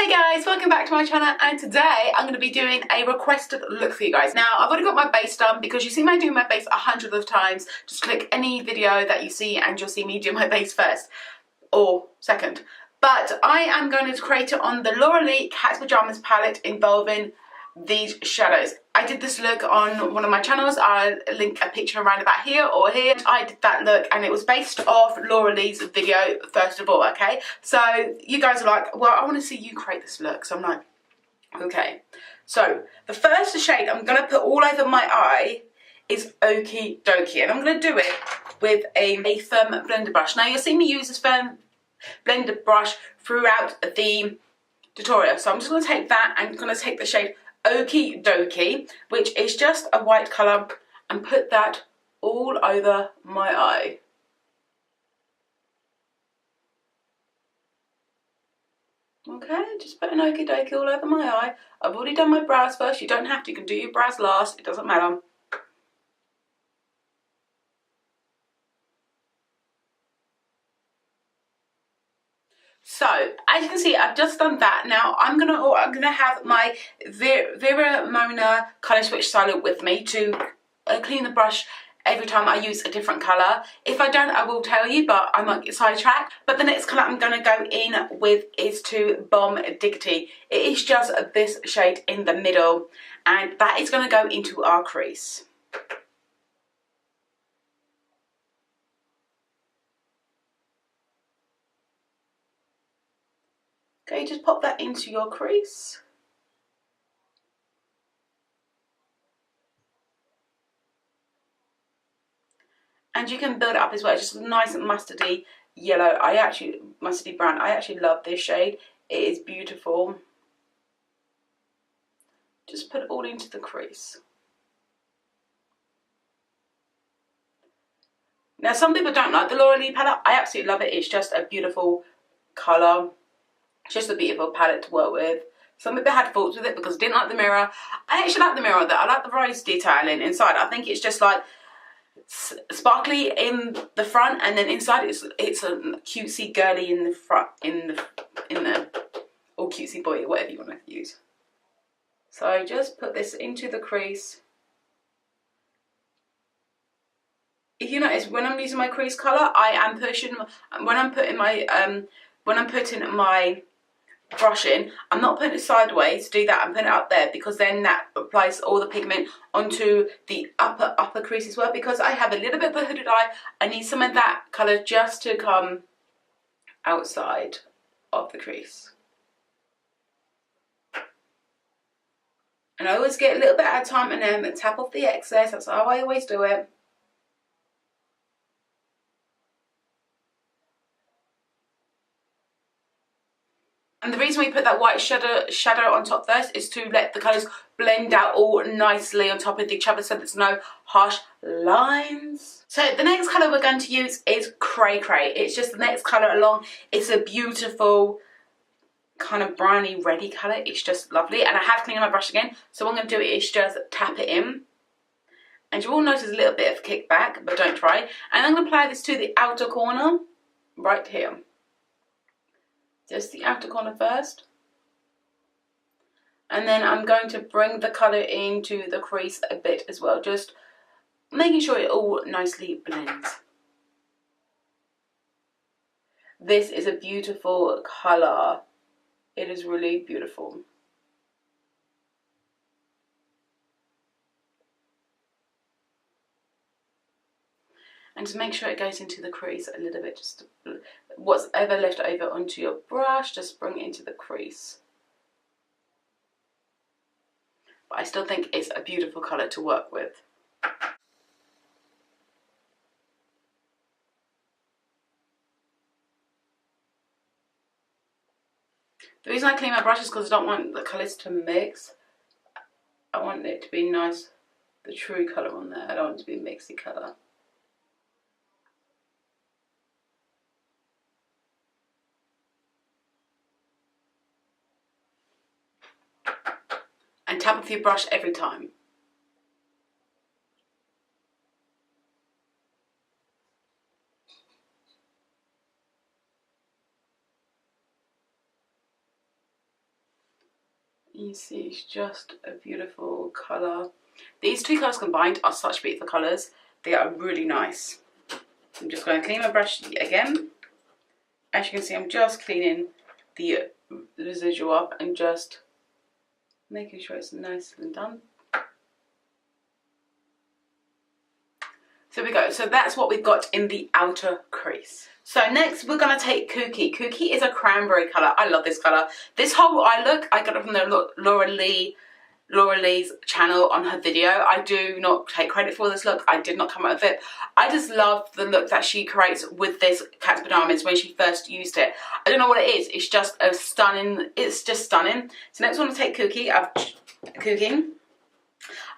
Hey guys, welcome back to my channel, and today I'm going to be doing a requested look for you guys. Now, I've already got my base done because you see me doing my base 100 of times. Just click any video that you see and you'll see me do my base first or second. But I am going to create it on the Laura Lee Cat Pyjamas palette involving these shadows. I did this look on one of my channels. I'll link a picture around about here or here. I did that look and it was based off Laura Lee's video first of all, okay? So you guys are like, well, I want to see you create this look. So I'm like, okay. So the first shade I'm going to put all over my eye is Okie Dokie, and I'm going to do it with a firm blender brush. Now you'll see me use this firm blender brush throughout the tutorial. So I'm just going to take that and I'm going to take the shade Okie Dokie, which is just a white colour, and put that all over my eye. Okay, just put an Okie Dokie all over my eye. I've already done my brows first. You don't have to, you can do your brows last, it doesn't matter. So as you can see, I've just done that. Now I'm gonna have my Vera Mona colour switch styler with me to clean the brush every time I use a different colour. If I don't, I will tell you, but I might get sidetracked. But the next colour I'm gonna go in with is to Bomb Diggity. It is just this shade in the middle, and that is gonna go into our crease. Okay, just pop that into your crease. And you can build it up as well. It's just a nice mustardy yellow. Mustardy brown. I actually love this shade. It is beautiful. Just put it all into the crease. Now some people don't like the Laura Lee palette. I absolutely love it. It's just a beautiful colour. It's just a beautiful palette to work with. Some people had faults with it because I didn't like the mirror. I actually like the mirror though. I like the rose detailing inside. I think it's just like sparkly in the front, and then inside it's a cutesy girly in the front, in the or cutesy boy, whatever you want to use. So just put this into the crease. If you notice, when I'm using my crease colour, I am pushing when I'm putting my brush in, I'm not putting it sideways to do that. I'm putting it up there because then that applies all the pigment onto the upper crease as well. Because I have a little bit of a hooded eye, I need some of that colour just to come outside of the crease. And I always get a little bit at a time and then tap off the excess. That's how I always do it. And the reason we put that white shadow on top first is to let the colours blend out all nicely on top of each other so there's no harsh lines. So the next colour we're going to use is Cray Cray. It's just the next colour along. It's a beautiful kind of browny reddy colour. It's just lovely. And I have cleaned my brush again. So what I'm going to do is just tap it in. And you will notice a little bit of kickback, but don't try. And I'm going to apply this to the outer corner right here. Just the outer corner first, and then I'm going to bring the colour into the crease a bit as well, just making sure it all nicely blends. This is a beautiful colour. It is really beautiful. And to make sure it goes into the crease a little bit, just what's ever left over onto your brush, just bring it into the crease. But I still think it's a beautiful colour to work with. The reason I clean my brush is because I don't want the colours to mix. I want it to be nice, the true colour on there. I don't want it to be a mixy colour. And tap off your brush every time. You see, it's just a beautiful colour. These two colours combined are such beautiful colours. They are really nice. I'm just going to clean my brush again. As you can see, I'm just cleaning the residual up and just making sure it's nice and done. So we go. So that's what we've got in the outer crease. So next we're going to take Kooky. Kooky is a cranberry colour. I love this colour. This whole eye look, I got it from Laura Lee's channel on her video. I do not take credit for this look. I did not come up with it. I just love the look that she creates with this Cat's Pyjamas when she first used it. I don't know what it is. It's just a stunning, it's just stunning. So next I'm going to take Kooky.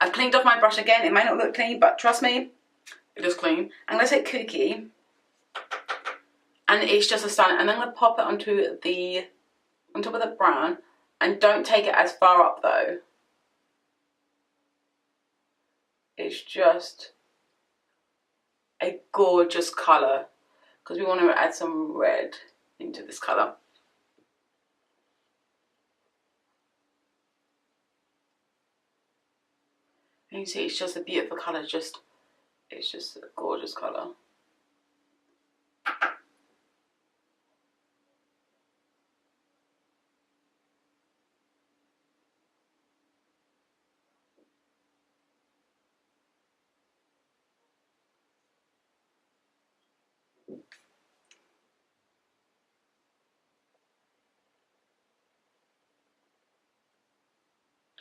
I've cleaned off my brush again. It may not look clean, but trust me, it is clean. I'm going to take Kooky, and it's just a stunning. And I'm going to pop it on top of the brown, and don't take it as far up though. It's just a gorgeous colour because we want to add some red into this colour. And you see, it's just a beautiful colour. It's just a gorgeous colour.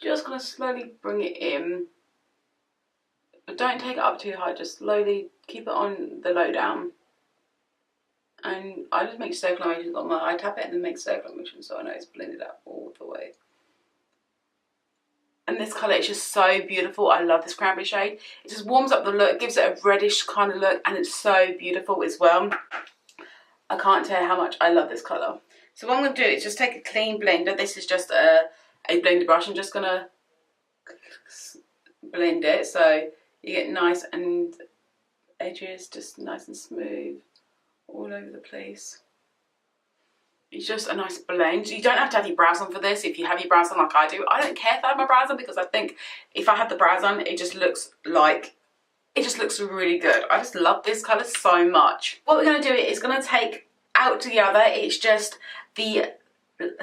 Just going to slowly bring it in, but don't take it up too high, just slowly keep it on the low down. And I just make circular motions on my eye, tap it and then make circular motions so I know it's blended up all the way. And this colour is just so beautiful. I love this cranberry shade. It just warms up the look, gives it a reddish kind of look, and it's so beautiful as well. I can't tell you how much I love this colour. So what I'm going to do is just take a clean blender. This is just a blender brush. I'm just going to blend it so you get nice and edges just nice and smooth all over the place. It's just a nice blend. You don't have to have your brows on for this. If you have your brows on like I do, I don't care if I have my brows on because I think if I have the brows on, it just looks really good. I just love this colour so much. What we're going to do is going to take out together. It's just the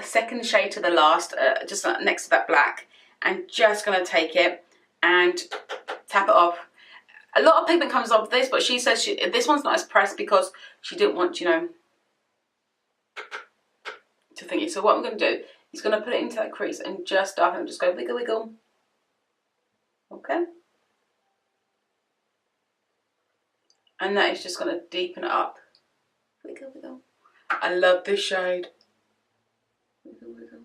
second shade to the last, just next to that black, and just going to take it and tap it off. A lot of pigment comes off this, but she says this one's not as pressed because she didn't want, you know, to think it. So what I'm going to do is going to put it into that crease and just start and just go wiggle wiggle. Okay. And that is just going to deepen it up. Wiggle wiggle. I love this shade. Wiggle wiggle.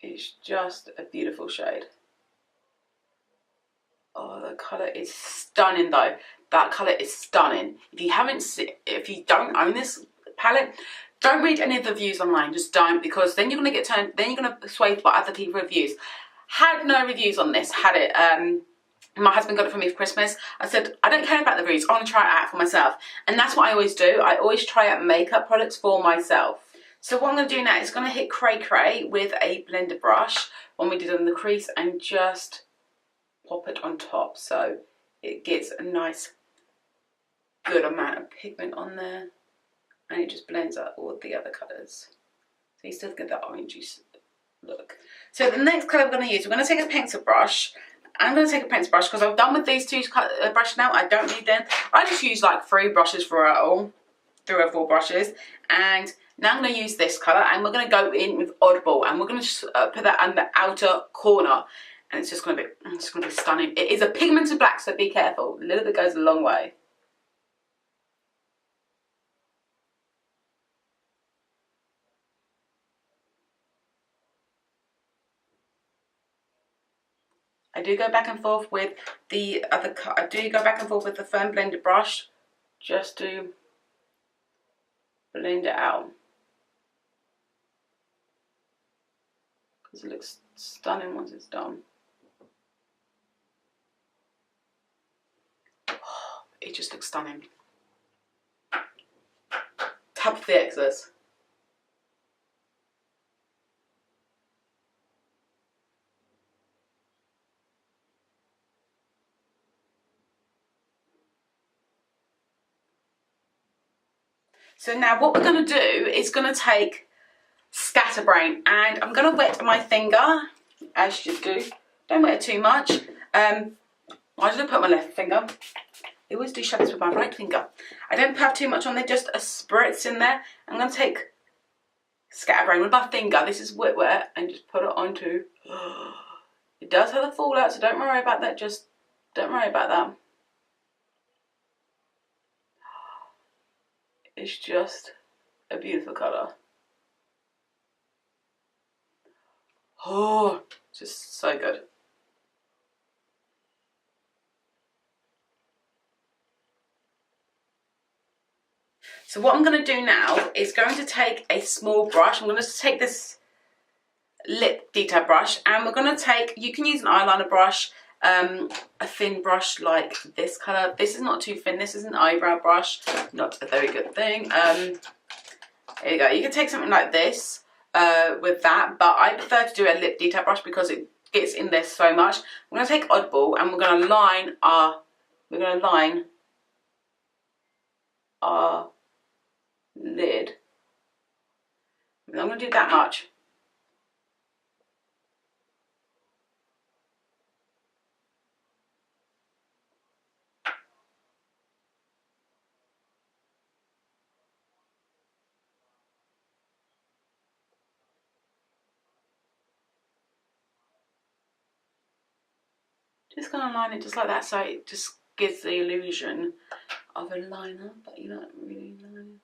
It's just a beautiful shade. Oh, the colour is stunning though. That colour is stunning. If you don't own this palette, don't read any of the reviews online. Just don't, because then you're gonna get turned. Then you're gonna be swayed by other people's reviews. Had no reviews on this. Had it. My husband got it for me for Christmas. I said, I don't care about the reviews. I want to try it out for myself, and that's what I always do. I always try out makeup products for myself. So what I'm going to do now is going to hit cray cray with a blender brush, one we did on the crease, and just pop it on top so it gets a nice good amount of pigment on there, and it just blends out all the other colours. So you still get that orangey look. So the next colour we're going to use, we're going to take a pencil brush. I'm going to take a pencil brush because I'm done with these two brushes now. I don't need them. I just use like 3 brushes for it all, 3 or 4 brushes, and now I'm going to use this colour, and we're going to go in with Oddball, and we're going to put that on the outer corner, and it's just going to be stunning. It is a pigmented black, so be careful. A little bit goes a long way. I do go back and forth with the other. I do go back and forth with the firm blender brush, just to blend it out. It looks stunning once it's done. Oh, it just looks stunning. Tap the excess. So now what we're going to do is going to take Scatterbrain, and I'm going to wet my finger, as you do. Don't wet it too much. Why did I put my left finger? I always do shadows with my right finger. I don't have too much on there, just a spritz in there. I'm going to take Scatterbrain with my finger. This is wet, and just put it onto. It does have a fallout, so don't worry about that. Just don't worry about that. It's just a beautiful colour. Oh, just so good. So what I'm going to do now is going to take a small brush. I'm going to take this lip detail brush, and we're going to take, you can use an eyeliner brush, a thin brush like this colour. This is not too thin, this is an eyebrow brush, not a very good thing. There you go, you can take something like this with that, but I prefer to do a lip detail brush because it gets in there so much. I'm going to take Oddball, and we're going to line our lid. I'm going to do that much. Just going to line it just like that, so it just gives the illusion of a liner, but you're not really lining.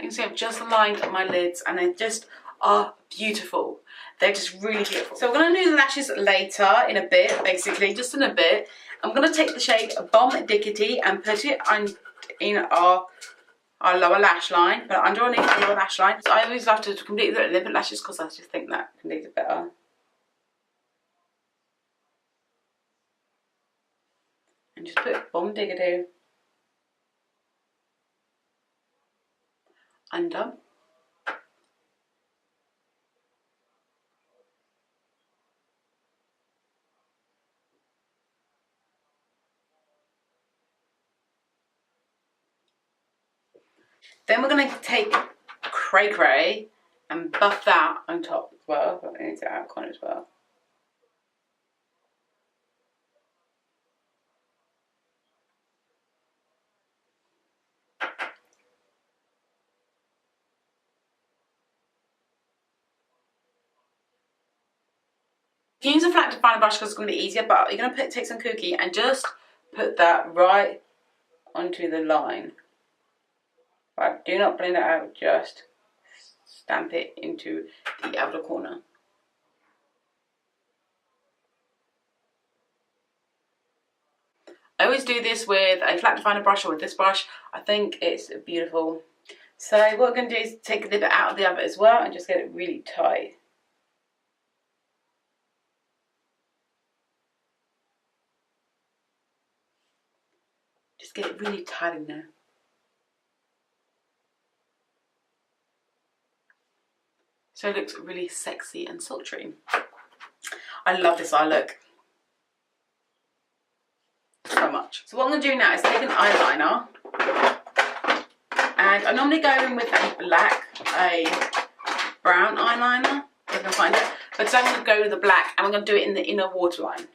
You can see I've just lined up my lids, and they just are beautiful. They're just really beautiful. So we're going to do the lashes later in a bit, basically, just in a bit. I'm going to take the shade Bomb Diggity and put it on in our lower lash line, but underneath the lower lash line. So I always love to complete the lip lashes because I just think that completes it better. And just put Bomb Diggity under. Then we're going to take Cray Cray and buff that on top as well. But I need to add corner as well. You can use a flat definer brush because it's going to be easier, but you're going to take some cookie and just put that right onto the line. Right, do not blend it out, just stamp it into the outer corner. I always do this with a flat definer brush or with this brush. I think it's beautiful. So what we're going to do is take a little bit out of the other as well and just get it really tight. Just get it really tight in there. So it looks really sexy and sultry. I love this eye look so much. So what I'm going to do now is take an eyeliner, and I normally go in with a brown eyeliner if I can find it, but today I'm going to go with the black, and I'm going to do it in the inner waterline.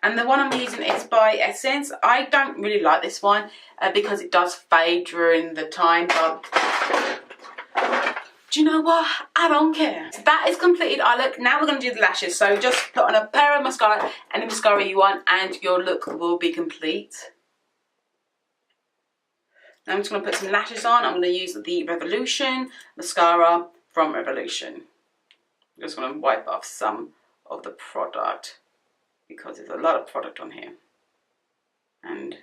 And the one I'm using is by Essence. I don't really like this one because it does fade during the time, but do you know what? I don't care. So that is completed eye look. Now we're going to do the lashes. So just put on a pair of mascara, any mascara you want, and your look will be complete. Now I'm just going to put some lashes on. I'm going to use the Revolution mascara from Revolution. I'm just going to wipe off some of the product because there's a lot of product on here. And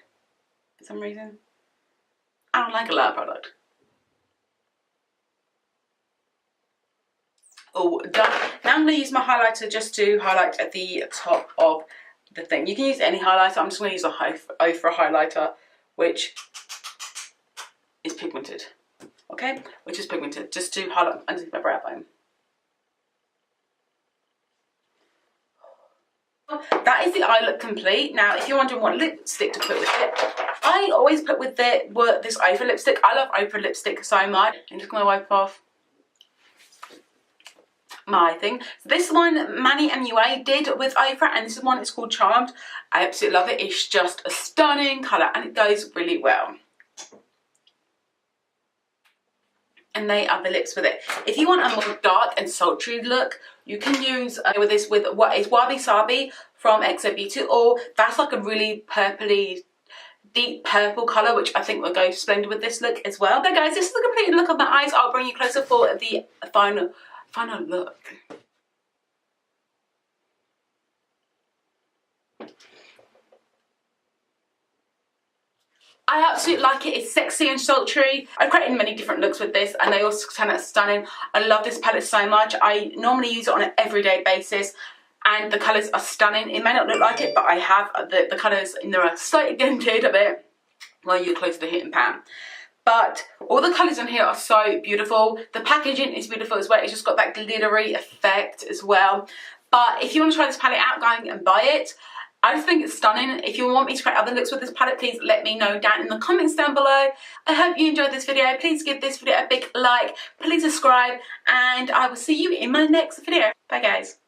for some reason, I don't like a lot of product. Oh, done. Now I'm going to use my highlighter just to highlight at the top of the thing. You can use any highlighter. I'm just going to use a Ofra highlighter, which is pigmented. Okay? Which is pigmented, just to highlight underneath my brow bone. That is the eye look complete. Now, if you're wondering what lipstick to put with it, I always put with this Ofra lipstick. I love Ofra lipstick so much. I'm just going to wipe off my thing. So this one Manny MUA did with Ofra, and this one is called Charmed. I absolutely love it. It's just a stunning colour and it goes really well. And they are the lips with it. If you want a more dark and sultry look, you can use with this with what is Wabi Sabi from XO Beauty, or that's like a really purpley, deep purple colour, which I think will go splendid with this look as well. So guys, this is the complete look of the eyes. I'll bring you closer for the final look. I absolutely like it. It's sexy and sultry. I've created many different looks with this and they all turn out stunning. I love this palette so much. I normally use it on an everyday basis and the colours are stunning. It may not look like it, but I have the colours in there are slightly dented a bit while you're close to the hitting pan. But all the colours in here are so beautiful. The packaging is beautiful as well. It's just got that glittery effect as well. But if you want to try this palette out, go and buy it. I just think it's stunning. If you want me to create other looks with this palette, please let me know down in the comments down below. I hope you enjoyed this video. Please give this video a big like. Please subscribe. And I will see you in my next video. Bye guys.